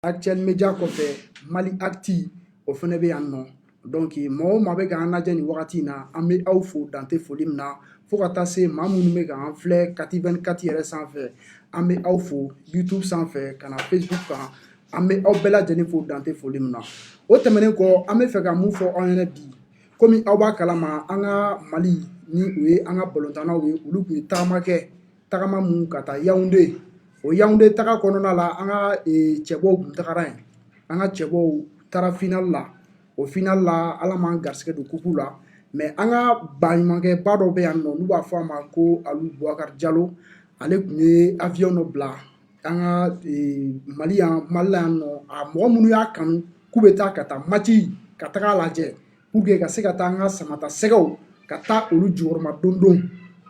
Actuel Media kɔfɛ Mali Acti o fɛnɛ bɛ yan nɔ. Donc mɔgɔ o maa bɛ k'an lajɛ nin wagati in na an bɛ aw fo dante foli min na fo ka taa se maa minnu bɛ k'an filɛ kati 24 yɛrɛ sanfɛ an bɛ aw fo YouTube sanfɛ ka na Facebook kan an bɛ aw bɛɛ lajɛlen fo dante foli min na. O tɛmɛnen kɔ an bɛ fɛ ka mun fɔ aw ɲɛna bi komi aw b'a kalama an ka Mali ni o ye an ka balontannaw ye olu tun ye tagama mun ka taa Yaoundé o Yaoundé taga kɔnɔna la an ka cɛbɔw tun tagara yen an ka cɛbɔw taara final la o final la ala m'an garisɛgɛ don kupu la mais an ka baɲumankɛba dɔ bɛ yan nɔ n'u b'a fɔ a ma ko Alu Boubacar Diallo ale tun ye avion dɔ bila an ka Mali la yan nɔ a mɔgɔ minnu y'a kanu k'u bɛ taa ka taa match ka taga a lajɛ pour que ka se ka taa an ka samata sɛgɛw ka taa olu jukɔrɔma don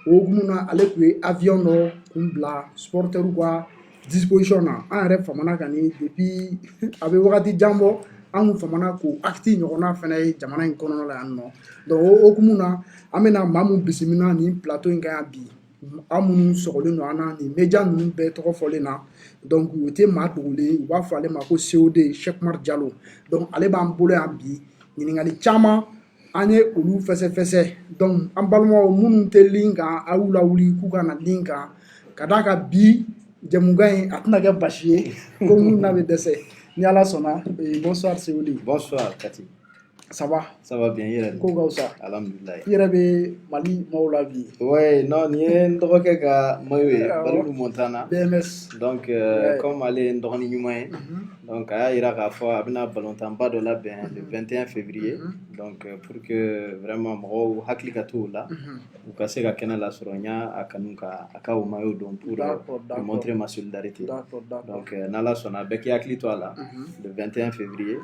o hukumu na ale tun ye avion dɔ kun bila supporters ka disposition na an yɛrɛ famana ka ni depuis a bɛ wagati jan bɔ an kun famana ko acti ɲɔgɔnna fana ye jamana in kɔnɔna la yan nɔ donc o hukumu na an bɛna maa min bisimila nin plateau in kan yan bi an minnu sɔgɔlen don an na nin media ninnu bɛɛ tɔgɔ fɔlen na donc o tɛ maa dogolen u b'a fɔ ale ma ko COD Cheikh Umar Diallo donc ale b'an bolo yan bi ɲininkali caman an ye olu fɛsɛfɛsɛ donc an balimaw minnu tɛ link kan a y'u lawuli k'u ka na link kan ka d'a kan bi jɛmukan in a tɛna kɛ basi ye ko minnu na bɛ dɛsɛ ni ala sɔnna bonsoir Seuli. Bonsoir Kati. Ça va? Ça va bien, yɛrɛ. Ko ka fisa? Alhamdulillah. I yɛrɛ bɛ Mali maaw la bi. Ouais, non, nin ye n dɔgɔkɛ ka maillot ye, Balilu Montana. BMS. Donc, comme ale ye n dɔgɔnin ɲuman ye, donc a y'a jira k'a fɔ a bɛna balontanba dɔ labɛn le 21 février. Donc, pour que vraiment mɔgɔw hakili ka t'o la, u ka se ka kɛnɛ lasɔrɔ n y'a kanu ka a ka o maillot don pour montrer ma solidarité. Donc, n'ala sɔnna bɛɛ k'i hakili to a la, le 21 février,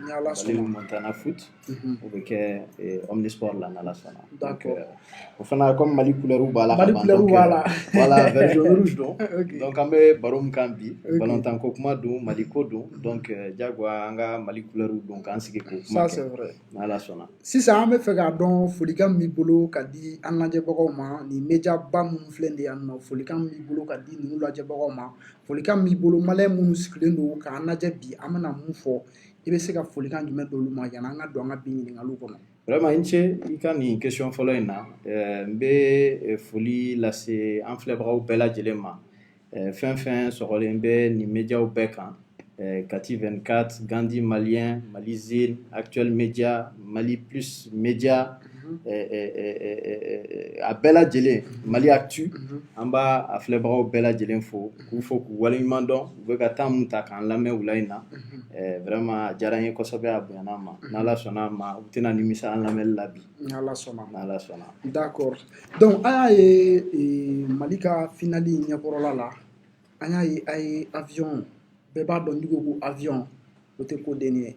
Balilu Montana foot. O bɛ kɛ Omnisport la n'ala sɔnna. Donc, o fana comme Mali couleur b'a la. Mali couleur b'a la. Voilà, vert jaune rouge don. Donc an bɛ baro min kan bi, balontan ko kuma don, Mali ko don. Donc jagoya an ka Mali couleur don k'an sigi k'o kuma kɛ. Ça c'est vrai. N'ala sɔnna. Sisan an bɛ fɛ k'a dɔn folikan min b'i bolo ka di an lajɛbagaw ma nin media ba minnu filɛ nin ye yan nɔ folikan min b'i bolo ka di ninnu lajɛbagaw ma folikan min b'i bolo maliyɛn minnu sigilen don k'an lajɛ bi an bɛna mun fɔ i bɛ se ka folikan jumɛn d'olu ma yanni an ka don an ka bi ɲininkaliw kɔnɔ. Vraiment i ce i ka nin question fɔlɔ in na n bɛ foli lase an filɛbagaw bɛɛ lajɛlen ma fɛn fɛn sɔgɔlen bɛ nin médiaw bɛɛ kan Kati 24, Gandi Malien, Mali Zine, Actuel Média, Mali Plus Média, a bɛɛ lajɛlen Mali Actu an b'a a filɛbagaw bɛɛ lajɛlen fo k'u fo k'u waleɲuman dɔn u bɛ ka temps min ta k'an lamɛn wula in na vraiment a diyara n ye kosɛbɛ a bonyana ma n'ala sɔnna a ma u tɛna nimisa an lamɛnni la bi n'ala sɔnna n'ala sɔnna. D'accord donc an y'a ye Mali ka finali ɲɛkɔrɔla la an y'a ye a ye avion bɛɛ b'a dɔn n'i ko ko avion o tɛ ko dennin ye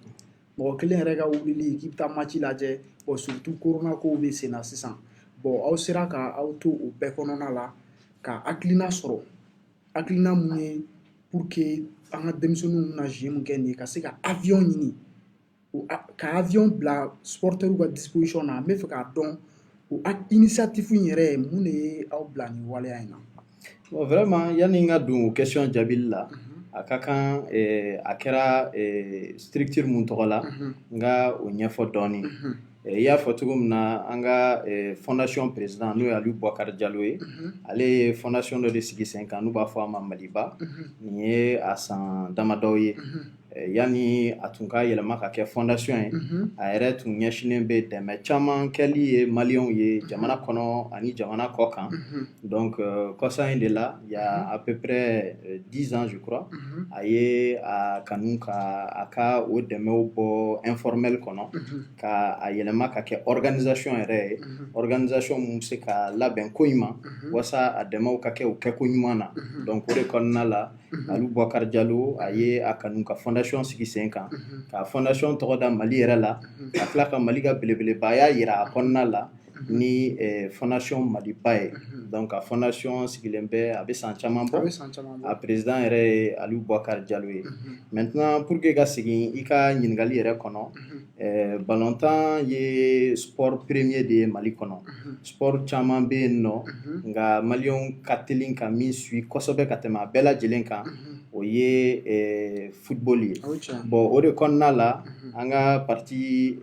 mɔgɔ kelen yɛrɛ ka wulili k'i bɛ taa match lajɛ bon surtout corona kow bɛ sen na sisan bon aw sera ka aw to o bɛɛ kɔnɔna la ka hakilina sɔrɔ hakilina mun ye pour que an ka denmisɛnninw na jeu min kɛ nin ye ka se ka avion ɲini ka avion bila supporters ka disposition na n bɛ fɛ k'a dɔn o initiative in yɛrɛ mun de ye aw bila nin waleya in na. Bon vraiment yanni n ka don question jaabili la a ka kan a kɛra structure mun tɔgɔ la n ka o ɲɛfɔ dɔɔnin i y'a fɔ cogo min na an ka fondation président n'o ye Alu Boubacar Diallo ye ale ye fondation dɔ de sigi sen kan n'u b'a fɔ a ma Maliba nin ye a san damadɔ ye yanni a tun ka yɛlɛma ka kɛ fondation ye a yɛrɛ tun ɲɛsinen bɛ dɛmɛ caman kɛli ye maliyɛnw ye jamana kɔnɔ ani jamana kɔ kan donc kɔsa in de la il y a à peu près 10 ans je crois a ye a kanu ka a ka o dɛmɛw bɔ informel kɔnɔ ka a yɛlɛma ka kɛ organisation yɛrɛ ye organisation mun bɛ se ka labɛn ko in ma walasa a dɛmɛw ka kɛ o kɛko ɲuman na donc o de kɔnɔna la Alu Boubacar Diallo a ye a kanu ka fondation sigi sen kan ka fondation tɔgɔ da Mali yɛrɛ la ka tila ka Mali ka belebeleba y'a yira a kɔnɔna la ni fondation Maliba ye donc a fondation sigilen bɛ a bɛ san caman bɔ a président yɛrɛ ye Alu Boubacar Diallo ye maintenant pour que ka segin i ka ɲininkali yɛrɛ kɔnɔ balontan ye sport premier de ye Mali kɔnɔ sport caman bɛ yen nɔ nka maliyɛnw ka teli ka min suit kosɛbɛ ka tɛmɛ a bɛɛ lajɛlen kan o ye football ye. Bon o de kɔnɔna la an ka parti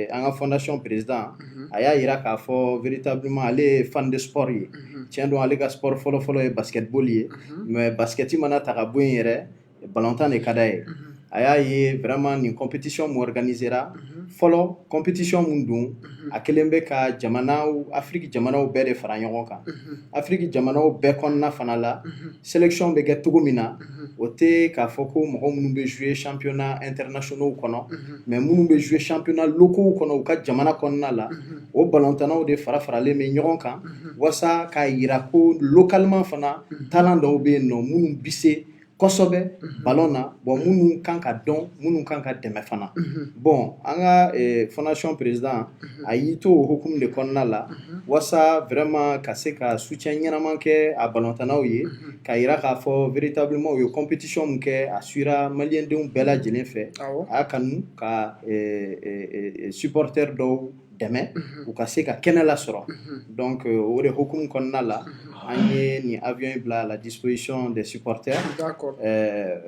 an ka fondation président a y'a yira k'a fɔ véritablement ale ye fan de sport ye. Tiɲɛ don ale ka sport fɔlɔ-fɔlɔ ye basketball ye, mais basket mana ta ka bɔ yen yɛrɛ ballontan de ka d'a ye. A y'a ye vraiment nin compétition mun organisera fɔlɔ compétition mun don a kelen bɛ ka jamanaw Afrique jamanaw bɛɛ de fara ɲɔgɔn kan. Afrique jamanaw bɛɛ kɔnɔna fana la sélection bɛ kɛ cogo min na o tɛ k'a fɔ ko mɔgɔ minnu bɛ jouer championnat internationaux kɔnɔ mais minnu bɛ jouer championnat locaux kɔnɔ u ka jamana kɔnɔna la o ballontannaw de fara faralen bɛ ɲɔgɔn kan walasa k'a yira ko localement fana talent dɔw bɛ yen nɔ minnu bɛ se kosɛbɛ ballon na bon minnu kan ka dɔn minnu kan ka dɛmɛ fana bon an ka fondation président a y'i to o hukumu de kɔnɔna la walasa vraiment ka se ka soutien ɲɛnaman kɛ a ballontannaw ye ka yira k'a fɔ véritablement u ye compétition min kɛ a suivra maliyɛndenw bɛɛ lajɛlen fɛ a y'a kanu ka supporter dɔw dɛmɛ u ka se ka kɛnɛ lasɔrɔ donc o de hukumu kɔnɔna la an ye nin avion in bila à la disposition des supporters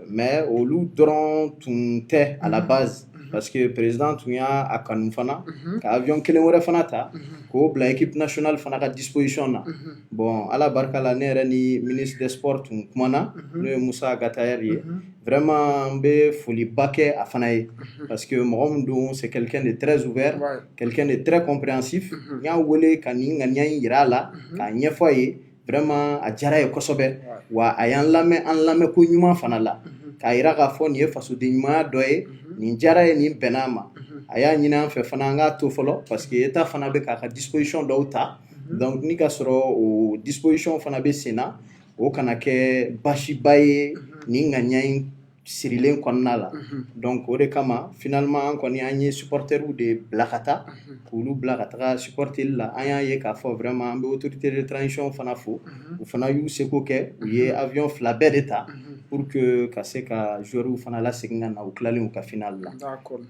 mais olu dɔrɔn tun tɛ à la base parce que président tun y'a kanu fana ka avion kelen wɛrɛ fana ta k'o bila équipe nationale fana ka disposition na bon ala barika la ne yɛrɛ ni ministre des sports tun kumana n'o ye Musa Gatayɛri ye vraiment n bɛ foliba kɛ a fana ye parce que mɔgɔ min don c'est quelqu'un de très ouvert quelqu'un de très compréhensif n y'a wele ka nin ŋaniya in yira a la k'a ɲɛfɔ a ye vraiment a diyara ye kosɛbɛ wa a y'an lamɛn an lamɛn ko ɲuman fana la k'a yira k'a fɔ nin ye fasoden ɲumanya dɔ ye nin diyara ye nin bɛnna a ma a y'a ɲini an fɛ fana an k'a to fɔlɔ parce que état fana bɛ k'a ka disposition dɔw ta donc ni ka sɔrɔ o disposition fana bɛ sen na o kana kɛ baasiba ye nin ŋaniya in sirilen kɔnɔna la donc o de kama finalement an kɔni an ye supporteriw de bila ka taa k'olu bila ka taga supporteli la an y'a ye k'a fɔ vraiment an bɛ autorité de transition fana fo u fana y'u seko kɛ u ye avion fila bɛɛ de ta pour que ka se ka joueurs fana lasegin ka na u tilalen u ka finale la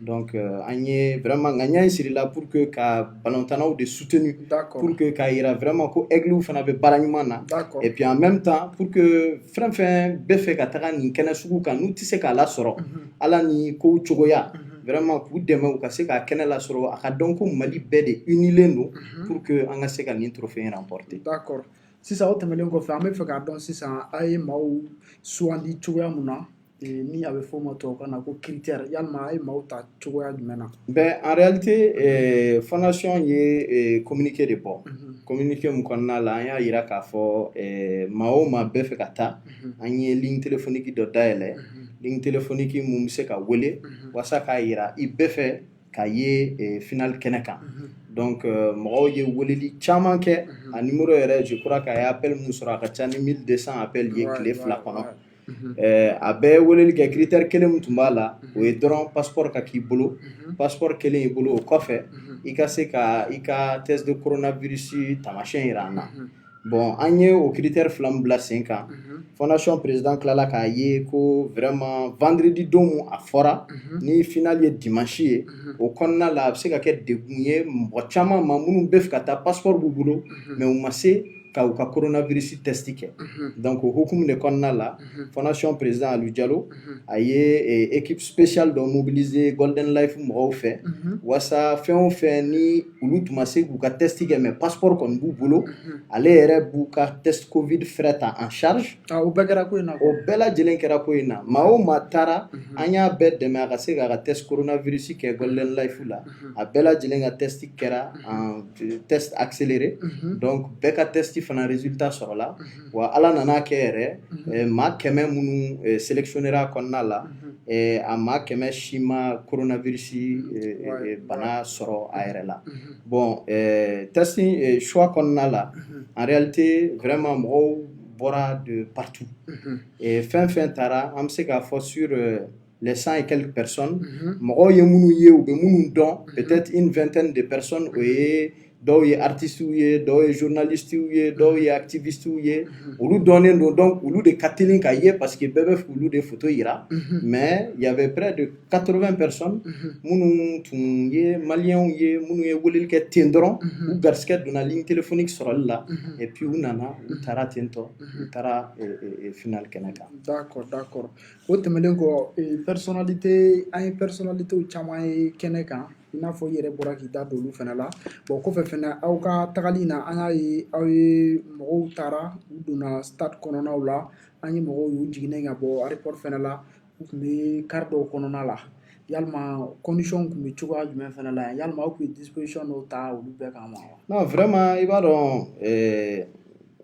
donc an ye vraiment ŋaniya in sirila pour que ka ballontannaw de soutenu pour que k'a yira vraiment ko aigle fana bɛ baara ɲuman na et puis en même temps pour que fɛn fɛn bɛ fɛ ka taga nin kɛnɛ sugu kan n'u tɛ se k'a lasɔrɔ ala ni kow cogoya vraiment k'u dɛmɛ u ka se k'a kɛnɛ lasɔrɔ a ka dɔn ko Mali bɛɛ de unilen don pour que an ka se ka nin trophée in remporter. D'accord. Sisan o tɛmɛnen kɔfɛ an bɛ fɛ k'a dɔn sisan a ye maaw sugandi cogoya mun na ni a bɛ fɔ o ma tubabukan na ko critère yalima a ye maaw ta cogoya jumɛn na. Ben en réalité fondation ye communiqué de bɔ communiqué mun kɔnɔna la an y'a yira k'a fɔ maa o maa bɛ fɛ ka taa an ye ligne téléphonique dɔ dayɛlɛ ligne téléphonique mun bɛ se ka wele walasa k'a yira i bɛ fɛ k'a ye finale kɛnɛ kan donc mɔgɔw ye weleli caman kɛ a numéro yɛrɛ je crois qu'a ye appel mun sɔrɔ a ka ca ni 1200 appel ye tile fila kɔnɔ a bɛɛ weleli kɛ critère kelen min tun b'a la o ye dɔrɔn passeport ka k'i bolo passeport kelen i bolo o kɔfɛ i ka se ka i ka test de coronavirus taamasiyɛn yira an na bon an ye o critère fila min bila sen kan fondation président tilala k'a ye ko vraiment vendredi don a fɔra ni finale ye dimanche ye o kɔnɔna la a bɛ se ka kɛ degun ye mɔgɔ caman ma minnu bɛ fɛ ka taa passeport b'u bolo mais u ma se ka u ka coronavirus test kɛ donc o hukumu de kɔnɔna la fondation président Aliou Diallo a ye équipe spéciale dɔ mobiliser Golden Life mɔgɔw fɛ walasa fɛn o fɛn ni olu tun ma se k'u ka test kɛ mais passeport kɔni b'u bolo ale yɛrɛ b'u ka test covid frais ta en charge o bɛɛ kɛra ko in na o bɛɛ lajɛlen kɛra ko in na maa o maa taara an y'a bɛɛ dɛmɛ a ka se k'a ka test coronavirus kɛ Golden Life la a bɛɛ lajɛlen ka test kɛra en test accéléré donc bɛɛ ka test fana résultat sɔrɔla wa ala nana kɛ yɛrɛ maa 100 minnu sélectionnera kɔnɔna la a maa 100 si ma coronavirus bana sɔrɔ a yɛrɛ la bon testing choix kɔnɔna la en réalité vraiment mɔgɔw bɔra de partout fɛn fɛn taara an bɛ se k'a fɔ sur les 100 et quelques personnes mɔgɔw ye minnu ye u bɛ minnu dɔn peut-être une vingtaine de personnes o ye dɔw ye artiste ye dɔw ye journaliste ye dɔw ye activiste ye olu dɔnnen don donc olu de ka teli ka ye parce que bɛɛ bɛ olu de photo yira mais il y avait près de 80 personnes minnu tun ye maliyɛnw ye minnu ye weleli kɛ ten dɔrɔn u garisigɛ donna ligne téléphonique sɔrɔli la et puis u nana u taara ten tɔ u taara final kɛnɛ kan. D'accord o tɛmɛnen kɔ personnalité an ye personnalitéw caman ye kɛnɛ kan i n'a fɔ i yɛrɛ bɔra k'i da don olu fana la bon kɔfɛ fana aw ka tagali na an y'a ye aw ye mɔgɔw taara u donna stade kɔnɔnaw la an ye mɔgɔw y'u jiginnen ka bɔ aéroport fana la u tun bɛ car dɔw kɔnɔna la yalima condition tun bɛ cogoya jumɛn fana la yan yalima aw tun ye disposition dɔw ta olu bɛɛ kan wa. non vraiment i b'a dɔn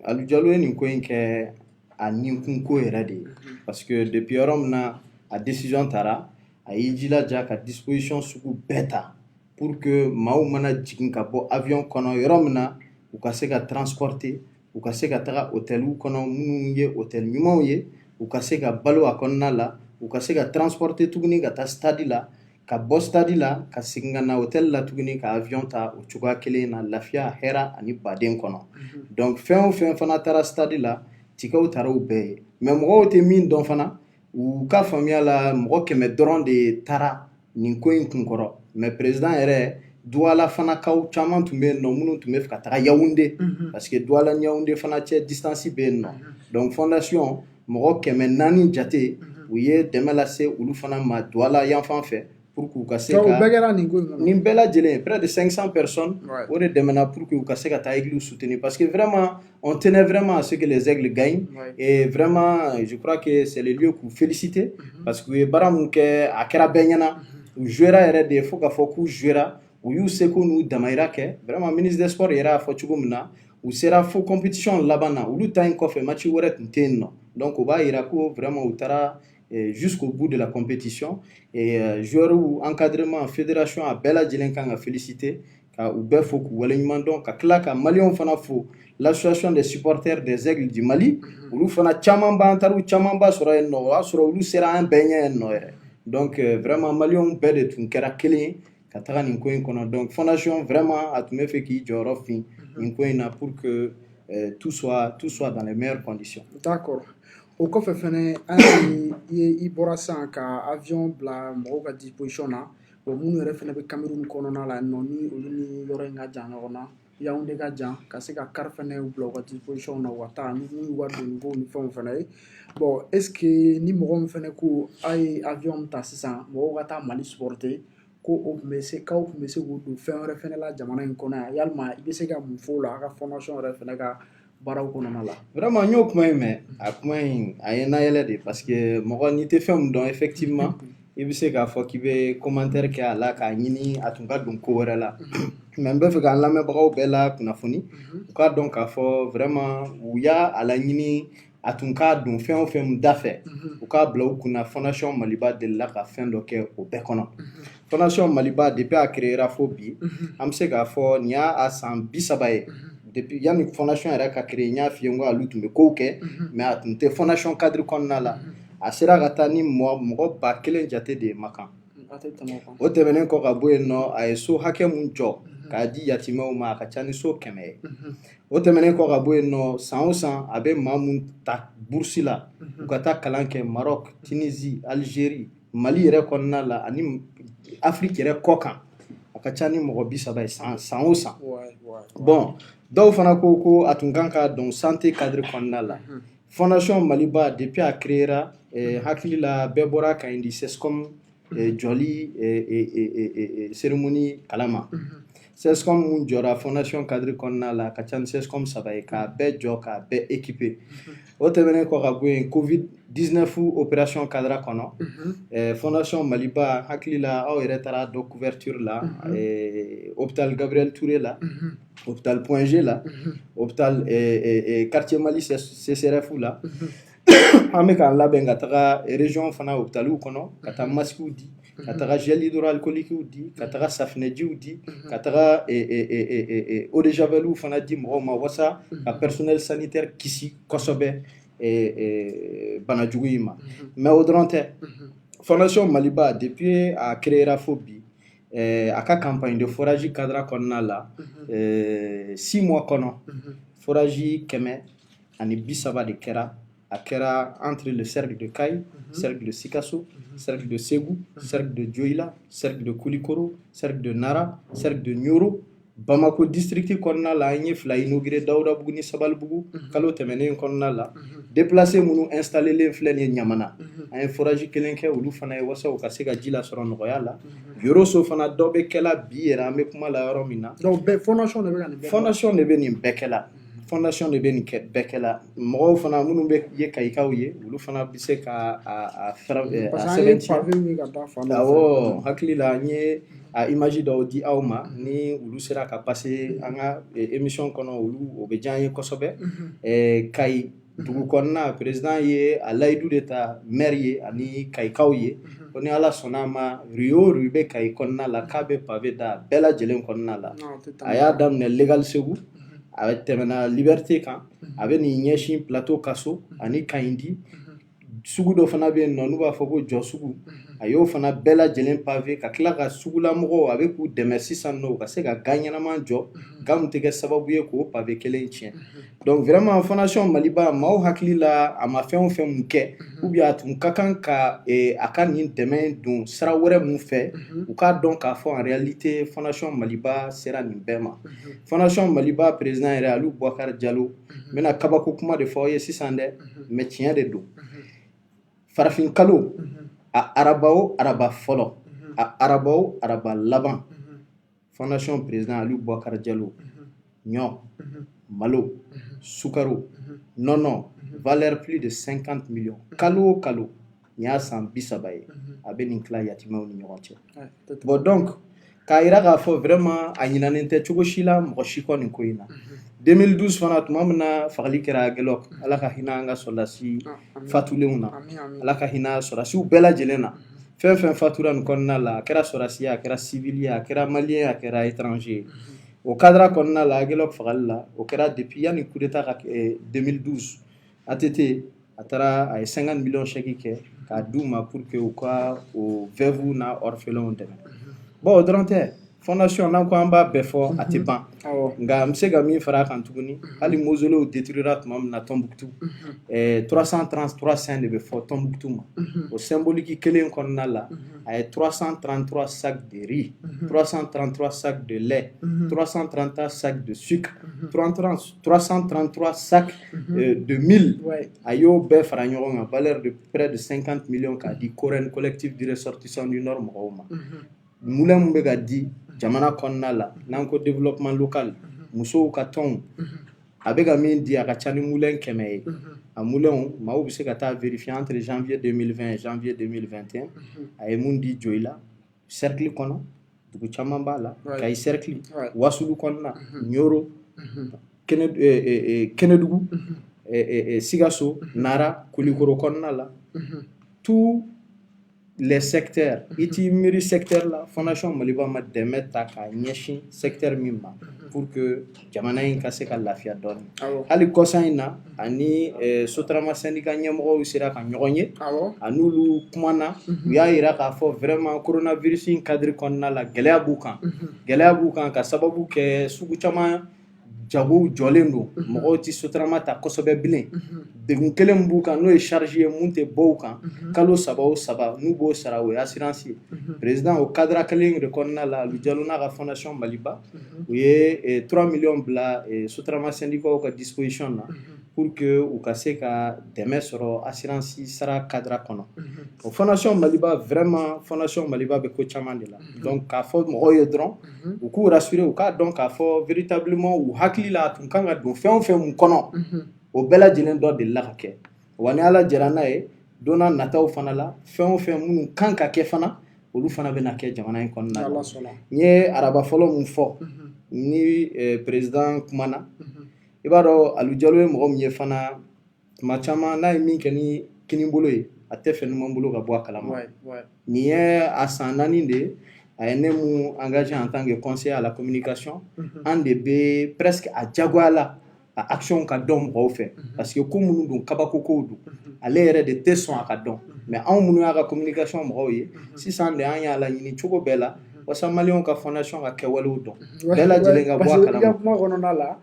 Alu Jalo ye nin ko in kɛ a ninkunko yɛrɛ de ye parce que depuis yɔrɔ min na a décision taara a y'i jilaja ka disposition sugu bɛɛ ta pour que maaw mana jigin ka bɔ avion kɔnɔ yɔrɔ min na u ka se ka transporter u ka se ka taga hôteliw kɔnɔ minnu ye hôtel ɲumanw ye u ka se ka balo a kɔnɔna la u ka se ka transporter tuguni ka taa stade la ka bɔ stade la ka segin ka na hôtel la tuguni ka avion ta o cogoya kelen na lafiya hɛra ani baden kɔnɔ donc fɛn o fɛn fana taara stade la tikaw taara o bɛɛ ye mais mɔgɔw tɛ min dɔn fana u ka faamuya la mɔgɔ 100 dɔrɔn de taara nin ko in kun kɔrɔ mais président yɛrɛ Douala fana kaw caman tun bɛ yen nɔ minnu tun bɛ fɛ ka taga Yaoundé parce que Douala ni Yaoundé fana cɛ distance bɛ yen nɔ donc fondation mɔgɔ 400 jate u ye dɛmɛ lase olu fana ma Douala yan fan fɛ pour que u ka se ka nin bɛɛ lajɛlen près de 500 personnes o de dɛmɛna pour que u ka se ka taa aigle soutenir parce que vraiment on tenait vraiment à ce que les aigles gagnent et vraiment je crois que c'est le lieu pour féliciter parce que u ye baara mun kɛ a kɛra bɛɛ ɲɛna u jouera yɛrɛ de fo ka fɔ k'u jouera u y'u seko n'u damayira kɛ vraiment ministre des sports yɛrɛ y'a fɔ cogo min na u sera fo compétition laban na olu ta in kɔfɛ match wɛrɛ tun tɛ yen nɔ donc o b'a yira ko vraiment u taara jusqu'au bout de la compétition et joueurs encadrement fédération a bɛɛ lajɛlen kan ka féliciter ka u bɛɛ fo k'u waleɲuman dɔn ka tila ka maliyɛnw fana fo l'association des supporters des aigles du Mali olu fana caman b'an taara u caman ba sɔrɔ yen nɔ o y'a sɔrɔ olu sera an bɛɛ ɲɛ yen nɔ yɛrɛ donc vraiment maliyɛnw bɛɛ de tun kɛra kelen ye ka taga nin ko in kɔnɔ donc fondation vraiment a tun bɛ fɛ k'i jɔyɔrɔ fin nin ko in na pour que tout soit dans les meilleures conditions. D'accord. O kɔfɛ fɛnɛ an i bɔra sisan ka avion bila mɔgɔw ka disposition na bon minnu yɛrɛ fɛnɛ bɛ Cameroun kɔnɔna la nɔ ni olu ni yɔrɔ in ka jan ɲɔgɔn na Yaoundé ka jan ka se ka car fɛnɛ bila u ka disposition na u ka taa ni minnu wari don ko ni fɛnw fɛnɛ ye bon est ce que ni mɔgɔ min fɛnɛ ko a ye avion ta sisan mɔgɔw ka taa Mali supporter ko o tun bɛ se k'aw tun bɛ se k'o don fɛn wɛrɛ fɛnɛ la jamana in kɔnɔ yan yalima i bɛ se ka mun fɔ o la a ka fondation yɛrɛ fɛnɛ ka baaraw kɔnɔna la. Vraiment n y'o kuma in mɛn a kuma in a ye nayɛlɛ de parce que mɔgɔ n'i tɛ fɛn min dɔn effectivement i bɛ se k'a fɔ k'i bɛ commentaire kɛ a la k'a ɲini a tun ka don ko wɛrɛ la mais n bɛ fɛ k'an lamɛnbagaw bɛɛ la kunnafoni u k'a dɔn k'a fɔ vraiment u y'a laɲini a tun k'a don fɛn o fɛn da fɛ u k'a bila u kunna fondation Maliba delila ka fɛn dɔ kɛ o bɛɛ kɔnɔ fondation Maliba depuis a créera fo bi an bɛ se k'a fɔ nin y'a san 30 ye depuis yanni fondation yɛrɛ ka créer n y'a f'i ye n ko olu tun bɛ kow kɛ mais a tun tɛ fondation cadre kɔnɔna la a sera ka taa ni mɔgɔ 1000 jate de ye Makan o tɛmɛnen kɔ ka bɔ yen nɔ a ye so hakɛ mun jɔ k'a di yatimɛw ma a ka ca ni so 100 ye o tɛmɛnen kɔ ka bɔ yen nɔ san o san a bɛ maa mun ta bourse la u ka taa kalan kɛ Maroc Tunisie Algérie Mali yɛrɛ kɔnɔna la ani Afrique yɛrɛ kɔ kan a ka ca ni mɔgɔ 30 ye san o san bon dɔw fana ko a tun kan ka dɔn santé cadre kɔnɔna la fondation Maliba depuis a créera hakili la bɛɛ bɔra ka indi CESCOM jɔli cérémonie kalama CESCOM mun jɔra fondation cadre kɔnɔna la ka ca ni CESCOM 3 ye k'a bɛɛ jɔ k'a bɛɛ équipé o tɛmɛnen kɔ ka bɔ yen Covid 19 opération cadre kɔnɔ fondation Maliba hakili la aw yɛrɛ taara dɔ couverture la hôpital Gabriel Touré la hôpital Point G la hôpital quartier Mali CCRF la an bɛ k'an labɛn ka taga région fana hôpitaliw kɔnɔ ka taa masques di ka taga gel hydroalcoolique di ka taga safinɛjiw di ka taga eau de javel fana di mɔgɔw ma wasa ka personnel sanitaire kisi kosɛbɛ banajugu in ma mais o dɔrɔn tɛ fondation Maliba depuis a créera fo bi a ka campagne de forage cadre kɔnɔna la 6 mois kɔnɔ forage 130 de kɛra a kɛra entre le cercle de Kayi, cercle de Sikasso, cercle de Ségou, cercle de Dioïla, cercle de Koulikoro, cercle de Nara, cercle de Nioro. Bamako district kɔnɔna la an ye fila inauguré Daoudabougou ni Sabalibougou kalo tɛmɛnen kɔnɔna la déplacé minnu installé len filɛ nin ye Ɲamana an ye forage kelen kɛ olu fana ye wasa u ka se ka ji lasɔrɔ nɔgɔya la Yoroso fana dɔ bɛ kɛla bi yɛrɛ an bɛ kuma la yɔrɔ min na donc fondation de bɛ ka nin bɛɛ fondation de bɛ nin bɛɛ kɛla fondation de bɛ nin bɛɛ kɛla mɔgɔw fana minnu bɛ ye kayikaw ye olu fana bɛ se ka a sɛbɛntiya awɔ hakili la an ye a image dɔw di aw ma ni olu sera ka passer an ka émission kɔnɔ olu o bɛ diya an ye kosɛbɛ Kayi dugu kɔnɔna président ye a layidu de ta maire ye ani kayikaw ye ko ni ala sɔnna a ma Rio bɛ Kayi kɔnɔna la k'a bɛ pavé da bɛɛ lajɛlen kɔnɔna la a y'a daminɛ Legal Segu a tɛmɛna Liberté kan a bɛ nin ɲɛsin Plateau Kaso ani Kayindi sugu dɔ fana bɛ yen nɔ n'u b'a fɔ ko jɔ sugu a y'o fana bɛɛ lajɛlen pavé ka tila ka sugulamɔgɔw a bɛ k'u dɛmɛ sisan nɔ u ka se ka ga ɲɛnama jɔ ga min tɛ kɛ sababu ye k'o pavé kelen tiɲɛ donc vraiment fondation Maliba maaw hakili la a ma fɛn o fɛn mun kɛ ou bien a tun ka kan ka a ka nin dɛmɛ don sira wɛrɛ mun fɛ u k'a dɔn k'a fɔ en réalité fondation Maliba sera nin bɛɛ ma fondation Maliba président yɛrɛ Alu Boubacar Diallo n bɛna kabako kuma de fɔ aw ye sisan dɛ mais tiɲɛ de don farafin kalo a araba o araba fɔlɔ a araba o araba laban fondation président Alu Boubacar Diallo ɲɔ malo sukaro nɔnɔ valeur plus de 50 millions kalo o kalo nin y'a san 30 ye a bɛ nin tila yatimɛw ni ɲɔgɔn cɛ bon donc k'a yira k'a fɔ vraiment a ɲinalen tɛ cogo si la mɔgɔ si kɔ nin ko in na 2012 fana tuma min na fagali kɛra Gelok ala ka hinɛ an ka sɔrɔdasi fatulenw na ala ka hinɛ sɔrɔdasiw bɛɛ lajɛlen na fɛn fɛn fatura nin kɔnɔna la a kɛra sɔrɔdasi ye a kɛra civil ye a kɛra malien ye a kɛra étranger ye o cadre kɔnɔna la Gelok fagali la o kɛra depuis yanni coup d'état ka 2012 ATT a taara a ye 50 millions chèque kɛ k'a d'u ma pour que u ka o veuve n'a orphelins dɛmɛ bon o dɔrɔn tɛ fondation n'an ko an b'a bɛɛ fɔ a tɛ ban nka n bɛ se ka min fara a kan tuguni hali mausoléew détruira tuma min na Tombouctou 333 saints de bɛ fɔ Tombouctou ma o symbolique kelen kɔnɔna la a ye 333 sacs de riz 333 sacs de lait 333 sacs de sucre 333 sacs de mil a y'o bɛɛ fara ɲɔgɔn kan valeur de près de 50 millions k'a di Coren collectif du ressortissant du Nord mɔgɔw ma moulin mun bɛ ka di jamana kɔnɔna la n'an ko développement local musow ka tɔnw a bɛ ka min di a ka ca ni moulin 100 ye a moulin maaw bɛ se ka taa vérifier entre janvier 2020 et janvier 2021 a ye mun di Dioïla cercle kɔnɔ dugu caman b'a la Kayi cercle Wasulu kɔnɔna Nioro Kɛnɛdugu Sikasso Nara Koulikoro kɔnɔna la tout les secteurs iti miiri secteur la fondation Maliba ma dɛmɛ ta k'a ɲɛsin secteur min ma pour que jamana in ka se ka lafiya dɔɔni hali kɔsan in na ani Sotrama syndicat ɲɛmɔgɔw sera ka ɲɔgɔn ye a n'olu kumana u y'a yira k'a fɔ vraiment coronavirus in cadre kɔnɔna la gɛlɛya b'u kan ka sababu kɛ sugu caman jagow jɔlen don mɔgɔw tɛ Sotrama ta kosɛbɛ bilen degun kelen min b'u kan n'o ye charge ye mun tɛ bɔ u kan kalo 3 o 3 n'u b'o sara o ye assurance ye président o cadre kelen de kɔnɔna la Alu Diallo n'a ka fondation Maliba u ye 3 millions bila Sotrama syndicat ka disposition na pour que u ka se ka dɛmɛ sɔrɔ assurance sara cadre kɔnɔ o fondation Maliba vraiment fondation Maliba bɛ ko caman de la donc k'a fɔ mɔgɔw ye dɔrɔn u k'u rassurer u k'a dɔn k'a fɔ véritablement u hakili la a tun kan ka don fɛn o fɛn mun kɔnɔ o bɛɛ lajɛlen dɔ delila ka kɛ wa ni ala jɛra n'a ye don n'a nataw fana la fɛn o fɛn minnu kan ka kɛ fana olu fana bɛna kɛ jamana in kɔnɔna la n ye araba fɔlɔ mun fɔ ni président kumana i b'a dɔn Alu Diallo ye mɔgɔ min ye fana tuma caman n'a ye min kɛ ni kinibolo ye a tɛ fɛ numan bolo ka bɔ a kalama nin ye a san 4 de ye a ye ne mun engagé en tant que conseiller à la communication an de bɛ presque a diyagoya la a action ka dɔn mɔgɔw fɛ parce que ko minnu don kabakokow don ale yɛrɛ de tɛ sɔn a ka dɔn mais anw minnu y'a ka communication mɔgɔw ye sisan de an y'a laɲini cogo bɛɛ la wasa maliyɛnw ka fondation ka kɛwalew dɔn bɛɛ lajɛlen ka bɔ a kalama. Parce que i ka kuma kɔnɔna la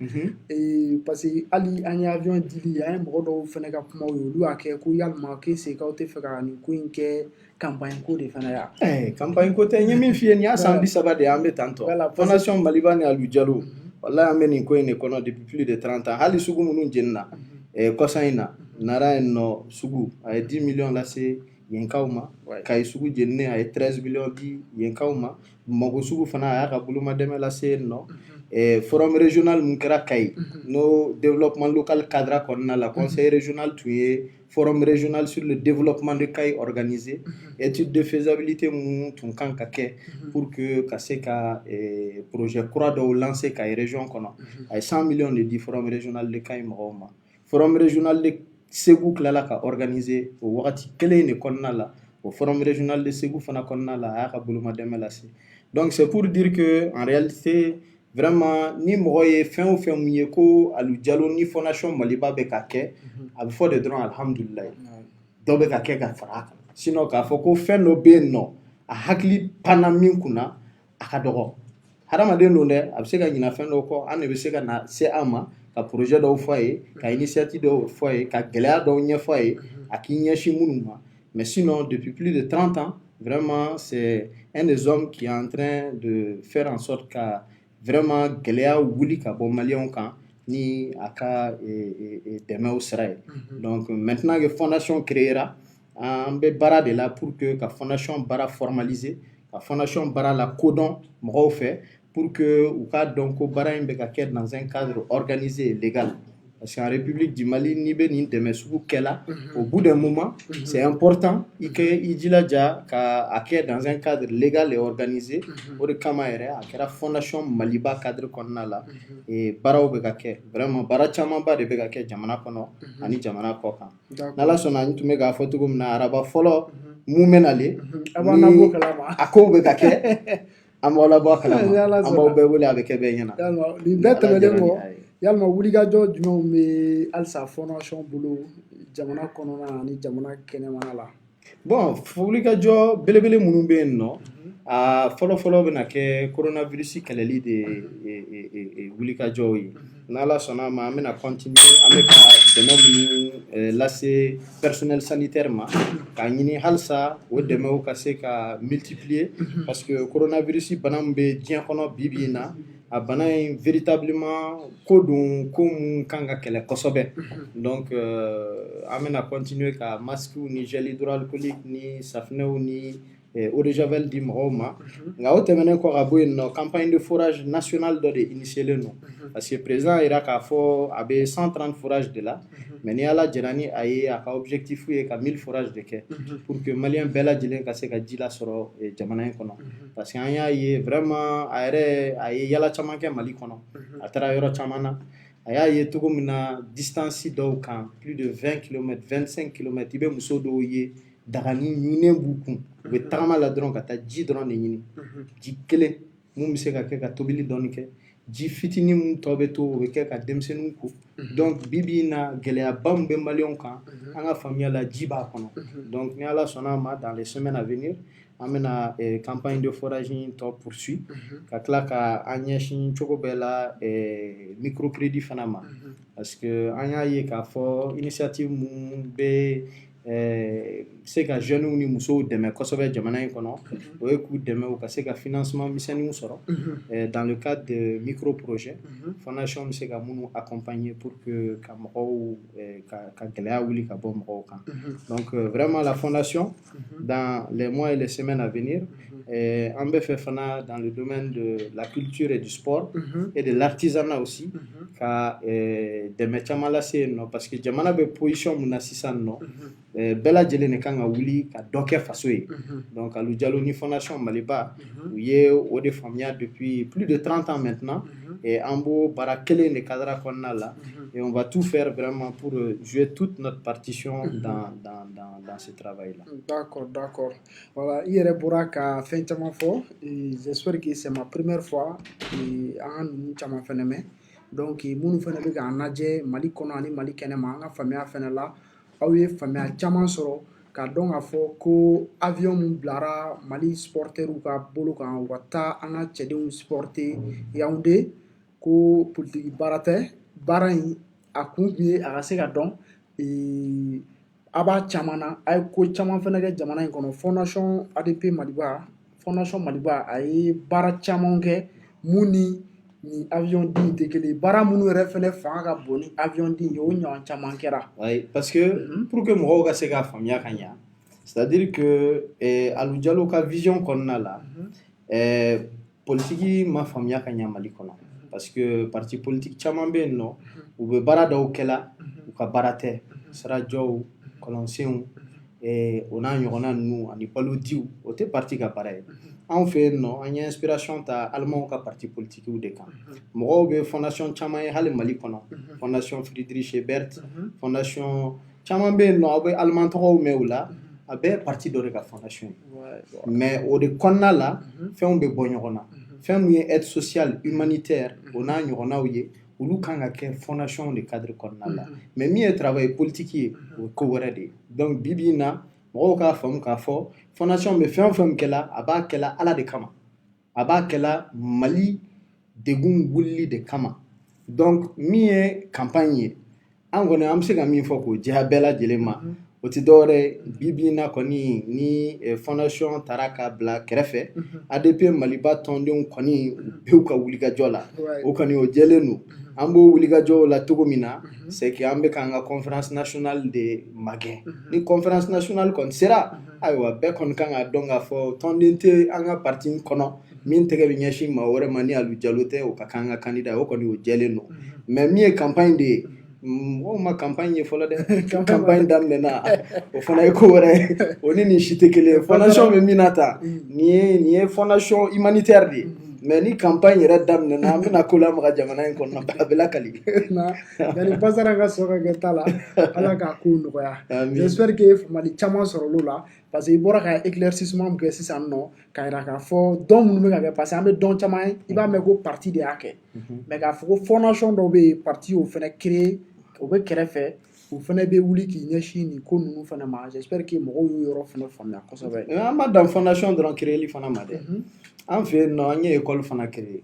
parce que hali an ye avion dili an ye mɔgɔ dɔw fɛnɛ ka kumaw ye olu y'a kɛ ko yalima k'ese k'aw tɛ fɛ ka nin ko in kɛ campagne ko de fana ya. Campagne ko tɛ n ye min f'i ye nin y'a san 30 de an bɛ tan tɔ fondation Maliba ni Alu Jalo wallahi an bɛ nin ko in de kɔnɔ depuis plus de 30 ans hali sugu minnu jenina kɔsan in na nara yen nɔ sugu a ye 10 millions lase yenkaw ma Kayi sugu jeninen a ye 13 millions di yenkaw ma Bamakɔ sugu fana a y'a ka bolomadɛmɛ lase yen nɔ forum régional mun kɛra Kayi n'o développement local cadre kɔnɔna la conseil régional tun ye forum régional sur le développement de Kayi organisé étude de faisabilité mun tun kan ka kɛ pour que ka se ka projet kura dɔw lancer Kayi région kɔnɔ a ye 100 millions de di forum régional de Kayi mɔgɔw ma forum régional de Segu tilala ka organiser o wagati kelen de kɔnɔna la au forum régional de Segu fana kɔnɔna la a y'a ka bolomadɛmɛ lase donc c'est pour dire que en réalité vraiment ni mɔgɔ ye fɛn o fɛn mun ye ko Alu Jalo ni fondation Maliba bɛ ka kɛ a bɛ fɔ de dɔrɔn alhamdulilayi dɔ bɛ ka kɛ ka fara a kan sinon k'a fɔ ko fɛn dɔ bɛ yen nɔ a hakili panna min kunna a ka dɔgɔ hadamaden don dɛ a bɛ se ka ɲina fɛn dɔw kɔ an de bɛ se ka na se an ma ka projet dɔw fɔ a ye ka initiative dɔw fɔ a ye ka gɛlɛya dɔw ɲɛfɔ a ye a k'i ɲɛsin minnu ma mais sinon depuis plus de 30 ans vraiment c'est un des hommes qui est en train de faire en sorte ka vraiment gɛlɛya wuli ka bɔ maliyɛnw kan ni a ka dɛmɛw sira ye donc maintenant que fondation créera an bɛ baara de la pour que ka fondation baara formaliser ka fondation baara la kodɔn mɔgɔw fɛ pour que u k'a dɔn ko baara in bɛ ka kɛ dans un cadre organisé et légal parce qu'en République du Mali n'i bɛ nin dɛmɛ sugu kɛla au bout d'un moment c'est important i jilaja ka a kɛ dans un cadre légal et organisé o de kama yɛrɛ a kɛra fondation Maliba cadre kɔnɔna la baaraw bɛ ka kɛ vraiment baara camanba de bɛ ka kɛ jamana kɔnɔ ani jamana kɔ kan n'Ala sɔnna n tun bɛ k'a fɔ cogo min na araba fɔlɔ mun bɛ nalen ni a kow bɛ ka kɛ an b'aw labɔ a kalama an b'aw bɛɛ wele a bɛ kɛ bɛɛ ɲɛna nin bɛɛ tɛmɛnen kɔ yalima wulikajɔ jumɛnw bɛ halisa fondation bolo jamana kɔnɔna ani jamana kɛnɛmana la bon wulikajɔ belebele minnu bɛ yen nɔ a fɔlɔ-fɔlɔ bɛna kɛ coronavirus kɛlɛli de wulikajɔw ye n'Ala sɔnna ma an bɛna continuer an bɛ ka dɛmɛ minnu lase personnel sanitaire ma k'a ɲini halisa o dɛmɛw ka se ka multiplier parce que coronavirus bana min bɛ diɲɛ kɔnɔ bi-bi in na a bana in véritablement ko don ko mun kan ka kɛlɛ kosɛbɛ donc an bɛna continuer ka masques ni gel hydroalcoolique ni safinɛw ni eau de javel di mɔgɔw ma nka o tɛmɛnen kɔ ka bɔ yen nɔ campagne de forage national dɔ de initielen don parce que président yira k'a fɔ a bɛ 130 forages de la mais ni Ala jɛra ni a ye a ka objectif ye ka 1000 forages de kɛ pour que maliyɛn bɛɛ lajɛlen ka se ka ji lasɔrɔ jamana in kɔnɔ parce que an y'a ye vraiment a ye yala caman kɛ Mali kɔnɔ a taara yɔrɔ caman na a y'a ye cogo min na distance dɔw kan plus de 20 km 25 km i bɛ muso dɔw ye dagani ɲunen b'u kun u bɛ tagama la dɔrɔn ka taa ji dɔrɔn de ɲini ji kelen mun bɛ se ka kɛ ka tobili dɔɔni kɛ ji fitinin mun tɔ bɛ to o bɛ kɛ ka denmisɛnninw ko donc bi-bi in na gɛlɛyaba min bɛ maliyɛnw kan an ka faamuya la ji b'a kɔnɔ donc ni Ala sɔnna a ma dans les semaines à venir an bɛna campagne de forage in tɔ poursuit ka tila ka an ɲɛsin cogo bɛɛ la microcrédit fana ma parce que an y'a ye k'a fɔ initiative mun bɛ se ka jeunes ni musow dɛmɛ kosɛbɛ jamana in kɔnɔ o ye k'u dɛmɛ u ka se ka financement misɛnninw sɔrɔ dans le cadre de micro projet fondation bɛ se ka minnu accompagner pour que ka mɔgɔw ka gɛlɛya wuli ka bɔ mɔgɔw kan donc vraiment la fondation dans les mois et les semaines à venir an bɛ fɛ fana dans le domaine de la culture et du sport et de l'artisanat aussi ka dɛmɛ caman lase yen nɔ parce que jamana bɛ position mun na sisan nɔ bɛɛ lajɛlen de kan ka wuli ka dɔ kɛ faso ye donc Alu Jalo ni fondation Maliba u ye o de faamuya depuis plus de 30 ans maintenant et an b'o baara kelen de cadre kɔnɔna la et on va tout faire vraiment pour jouer toute notre partition dans ce travail là. D'accord voilà i yɛrɛ bɔra ka fɛn caman fɔ j'espère que c'est ma première fois an ka ninnu caman fɛnɛ mɛn donc minnu fɛnɛ bɛ k'an lajɛ Mali kɔnɔ ani Mali kɛnɛma an ka faamuya fɛnɛ la aw ye faamuya caman sɔrɔ k'a dɔn k'a fɔ ko avion min bilara Mali supporteriw ka bolo kan u ka taa an ka cɛdenw supporter Yaoundé ko politiki baara tɛ baara in a kun tun ye a ka se ka dɔn a b'a caman na a ye ko caman fana kɛ jamana in kɔnɔ fondation ADP Maliba a ye baara caman kɛ mun ni avion di in tɛ kelen ye baara minnu yɛrɛ fana fanga ka bon ni avion di in ye o ɲɔgɔn caman kɛra. Oui, parce que pour que mɔgɔw ka se k'a faamuya ka ɲa c'est-à-dire que Alu Jalo ka vision kɔnɔna la politiki ma faamuya ka ɲa Mali kɔnɔ parce que parti politique caman bɛ yen nɔ u bɛ baara dɔw kɛla u ka baara tɛ sirajɔw kɔlɔnsenw o n'a ɲɔgɔnna ninnu ani balodiw o tɛ parti ka baara ye anw fɛ yen nɔ an ye inspiration ta alimanw ka parti politikiw de kan mɔgɔw bɛ fondation caman ye hali Mali kɔnɔ fondation Friedrich Ebert fondation caman bɛ yen nɔ aw bɛ aliman tɔgɔw mɛn o la a bɛɛ parti dɔ de ka fondation ye mais o de kɔnɔna la fɛnw bɛ bɔ ɲɔgɔn na fɛn min ye aide sociale humanitaire o n'a ɲɔgɔnnaw ye olu kan ka kɛ fondation de cadre kɔnɔna la mais min ye travail politique ye o ye ko wɛrɛ de ye donc bi in na mɔgɔw k'a faamu k'a fɔ fondation bɛ fɛn o fɛn kɛla a b'a kɛla Ala de kama a b'a kɛla Mali degun wulili de kama donc min ye campagne ye an kɔni an bɛ se ka min fɔ k'o diya bɛɛ lajɛlen ma o tɛ dɔwɛrɛ bi in na kɔni ni fondation taara k'a bila kɛrɛfɛ ADP Maliba tɔndenw kɔni bɛɛ ka wulikajɔ la o kɔni o jɛlen don an b'o wulikajɔw la cogo min na c'est que an bɛ k'an ka conférence nationale de magɛn ni conférence nationale kɔni sera ayiwa bɛɛ kɔni kan ka dɔn k'a fɔ tɔnden tɛ an ka parti kɔnɔ min tɛgɛ bɛ ɲɛsin maa wɛrɛ ma ni Alu Jalo tɛ o ka kan ka candidat o kɔni o jɛlen don mais min ye campagne de ye mɔgɔw ma campagne ye fɔlɔ dɛ campagne daminɛna o fana ye ko wɛrɛ o ni nin si tɛ kelen ye fondation bɛ min na tan nin ye fondation humanitaire de ye mais ni campagne yɛrɛ daminɛna an bɛna ko lamaga jamana in kɔnɔ a bɛ lakali yani Bazara ka sɔrɔ ka kɛ ta la Ala k'a ko nɔgɔya j'espère que faamuyali caman sɔrɔla o la parce que i bɔra ka éclaircissement min kɛ sisan nɔ k'a jira k'a fɔ dɔn minnu bɛ ka kɛ parce que an bɛ dɔn caman ye i b'a mɛn ko parti de y'a kɛ mais k'a fɔ ko fondation dɔw bɛ yen parti y'o fana créer o bɛ kɛrɛfɛ u fana bɛ wuli k'i ɲɛsin nin ko ninnu fana ma j'espère que mɔgɔw y'o yɔrɔ fana faamuya kosɛbɛ an ma dan fondation dɔrɔn créer fana ma dɛ an fɛ yen nɔ an ye école fana créer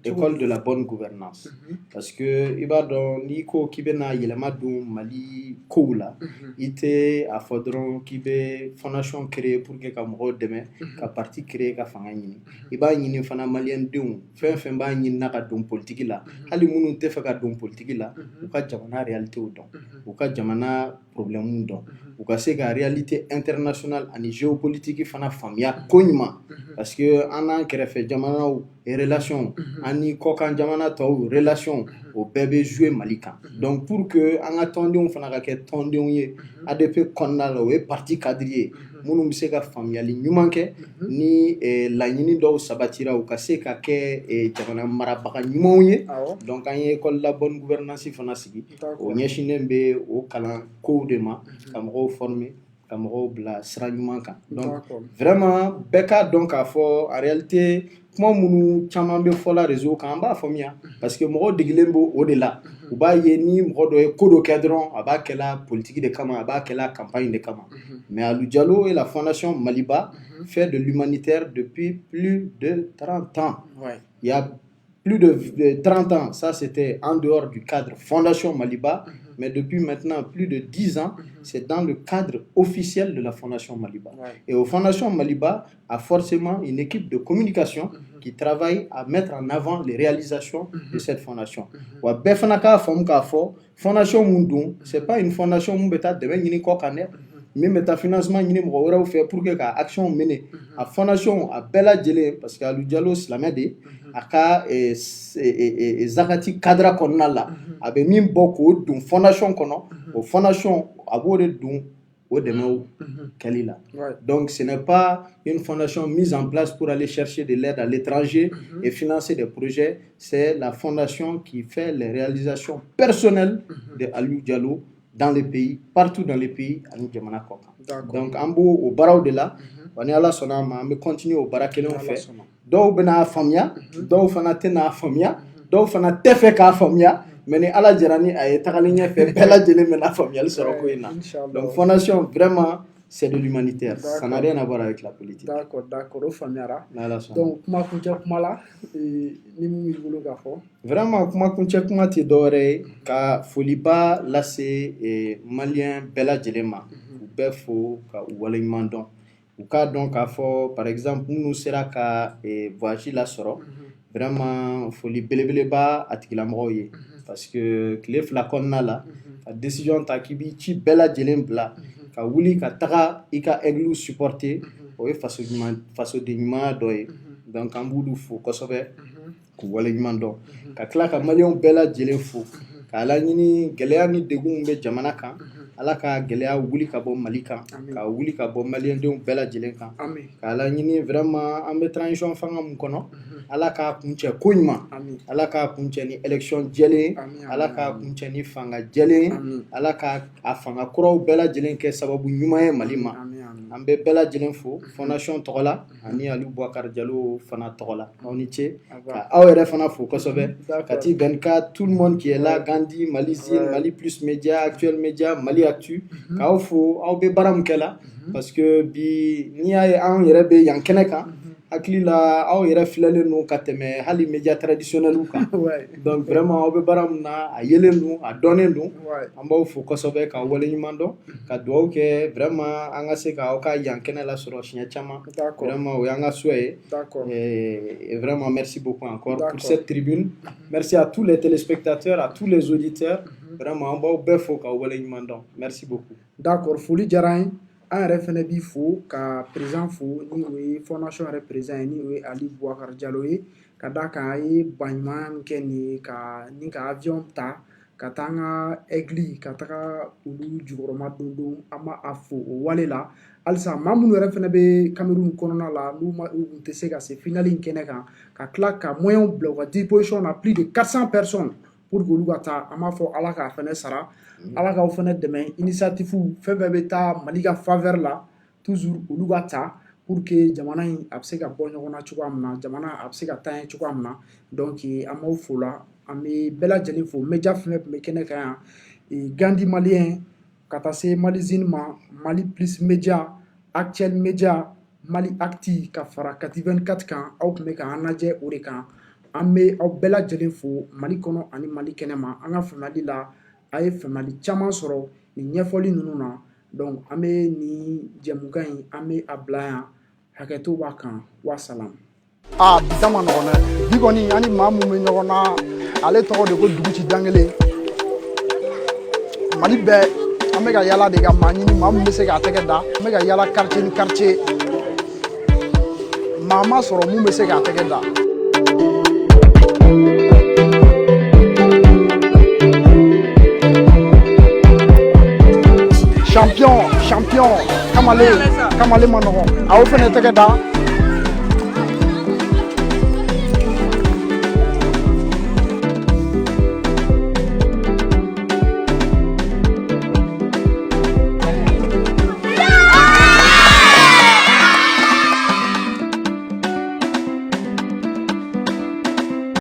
école de la bonne gouvernance parce que i b'a dɔn n'i ko k'i bɛna yɛlɛma don Mali kow la i tɛ a fɔ dɔrɔn k'i bɛ fondation créer pour que ka mɔgɔw dɛmɛ ka parti créer ka fanga ɲini i b'a ɲini fana maliyɛndenw fɛn fɛn b'a ɲinina ka don politique la hali minnu tɛ fɛ ka don politique la u ka jamana réalitéw dɔn u ka jamana problèmew dɔn u ka se ka réalité internationale ani géopolitique fana faamuya ko ɲuman parce que an n'an kɛrɛfɛ jamanaw relation ani kɔkan jamana tɔw relation o bɛɛ bɛ jouer Mali kan donc pour que an ka tɔndenw fana ka kɛ tɔndenw ye ADP kɔnɔna la o ye parti cadre ye minnu bɛ se ka faamuyali ɲuman kɛ ni laɲini dɔw sabatira u ka se ka kɛ jamana marabaga ɲumanw ye donc an ye école la bonne gouvernance fana sigi o ɲɛsinnen bɛ o kalan kow de ma ka mɔgɔw former ka mɔgɔw bila sira ɲuman kan donc vraiment bɛɛ k'a dɔn k'a fɔ en réalité kuma minnu caman bɛ fɔla réseau kan an b'a faamuya parce que mɔgɔw degilen b'o o de la u b'a ye ni mɔgɔ dɔ ye ko dɔ kɛ dɔrɔn a b'a kɛla politique de kama a b'a kɛla campagne de kama mais Alu Jalo et la fondation Maliba fait de l'humanitaire depuis plus de 30 ans il y a plus de 30 ans, ça c'était en dehors du cadre Fondation Maliba, mais depuis maintenant plus de 10 ans, c'est dans le cadre officiel de la Fondation Maliba. Et au Fondation Maliba a forcément une équipe de communication qui travaille à mettre en avant les réalisations de cette fondation. Fondation Mundun, c'est pas une fondation qui min bɛ taa financement ɲini mɔgɔ wɛrɛw fɛ pour que ka action mener a fondation a bɛɛ lajɛlen parce que Alu Jalo silamɛ de a ka zakati cadre kɔnɔna la a bɛ min bɔ k'o don fondation kɔnɔ o fondation a b'o de don o dɛmɛw kɛli la donc ce n'est pas une fondation mise en place pour aller chercher de l'aide à l'étranger et financer des projets, c'est la fondation qui fait les réalisations personnelles de Alu Jalo dans les pays, partout dans les pays, ani jamana kɔkan. Donc an b'o o baaraw de la, wa ni Ala sɔnna a ma an bɛ continuer o baara kelenw fɛ. Dɔw bɛna faamuya, dɔw fana tɛna faamuya, dɔw fana tɛ fɛ k'a faamuya, mais ni Ala jɛra ni a ye tagalen ɲɛfɛ bɛɛ lajɛlen bɛna faamuyali sɔrɔ ko in na. Donc fondation vraiment c'est de l'humanitaire. Ça n'a rien à voir avec la politique. D'accord, au Famiara. Donc, comment kuma la, ni mu bolo ka fɔ. Vraiment, kuma ti dɔwɛrɛ ka foliba lase malien bɛɛ lajɛlen ma. U bɛɛ fo ka u waleɲuman dɔn. U k'a dɔn k'a fɔ par exemple minnu sera ka voyage la sɔrɔ. Vraiment foli belebeleba a tigilamɔgɔw ye. Parce que tile fila kɔnɔna la ka décision ta k'i b'i ci bɛɛ lajɛlen bila ka wuli ka taga i ka aigle supporter o ye fasoden ɲumanya dɔ ye. Donc an b'olu fo kosɛbɛ k'u waleɲuman dɔn ka tila ka maliyɛnw bɛɛ lajɛlen fo k'a laɲini gɛlɛya ni degun bɛ jamana kan Ala ka gɛlɛya wuli ka bɔ Mali kan ka wuli ka bɔ maliyɛndenw bɛɛ lajɛlen kan k'a laɲini vraiment an bɛ transition fanga mun kɔnɔ Ala k'a kuncɛ ko ɲuman Ala k'a kuncɛ ni élection jɛlen Ala k'a kuncɛ ni fanga jɛlen Ala k'a fanga kuraw bɛɛ lajɛlen kɛ sababu ɲuman ye Mali ma an bɛ bɛɛ lajɛlen fo fondation tɔgɔ la ani Ali Boubacar Diallo fana tɔgɔ la aw ni ce ka aw yɛrɛ fana fo kosɛbɛ Kati 24 tout le monde qui est là Gandhi Mali Zine Mali Plus Média Actuel Média Mali Actu k'aw fo aw bɛ baara min kɛ la parce que bi n'i y'a ye an yɛrɛ bɛ yan kɛnɛ kan hakili la aw yɛrɛ filɛlen don ka tɛmɛ hali média traditionnels kan donc vraiment aw bɛ baara min na a yelen don a dɔnnen don an b'aw fo kosɛbɛ k'aw waleɲuman dɔn ka dugawu kɛ vraiment an ka se k'aw ka yan kɛnɛ lasɔrɔ siɲɛ caman vraiment o y'an ka souhait ye et vraiment merci beaucoup encore pour cette tribune merci à tous les téléspectateurs à tous les auditeurs vraiment an b'aw bɛɛ fo k'aw waleɲuman dɔn merci beaucoup. D'accord foli diyara an ye an yɛrɛ fɛnɛ b'i fo ka président fo ni o ye fondation yɛrɛ président ye ni o ye Ali Boubacar Diallo ye ka d'a kan a ye baɲuman min kɛ ni ka avion ta ka taa an ka aigle ka taga olu jukɔrɔma don an ma a fo o wale la halisa maa minnu yɛrɛ fɛnɛ bɛ Cameroun kɔnɔna la n'u tun tɛ se ka se finale in kɛnɛ kan ka tila ka moyens bila u ka disposition na plus de 400 personnes pour que olu ka taa an b'a fɔ Ala k'a fɛnɛ sara Ala k'aw fɛnɛ dɛmɛ initiative fɛn fɛn bɛ taa Mali ka faveur la toujours olu ka ta pour que jamana in a bɛ se ka bɔ ɲɔgɔn na cogoya min na jamana a bɛ se ka taa ɲɛ cogoya min na donc an b'aw fo la an bɛ bɛɛ lajɛlen fo média fɛn fɛn tun bɛ kɛnɛ kan yan Gandhi malien ka taa se Mali Zine ma Mali Plus Média Actuel Média Mali Actu ka fara Kati 24 kan aw tun bɛ k'an lajɛ o de kan an bɛ aw bɛɛ lajɛlen fo Mali kɔnɔ ani Mali kɛnɛma an ka faamuyali la a ye faamuyali caman sɔrɔ nin ɲɛfɔli ninnu na donc an bɛ nin jɛmukan in an bɛ a bila yan hakɛto b'a kan wasalam. Bisa ma nɔgɔn dɛ bi kɔni an ni maa mun bɛ ɲɔgɔn na ale tɔgɔ de ko Duguci Dangele Mali bɛɛ an bɛ ka yala de ka maa ɲini maa mun bɛ se k'a tɛgɛ da an bɛ ka yala quartier ni quartier maa ma sɔrɔ mun bɛ se k'a tɛgɛ da. Champion kamale ma nɔgɔn a y'o fɛnɛ tɛgɛ da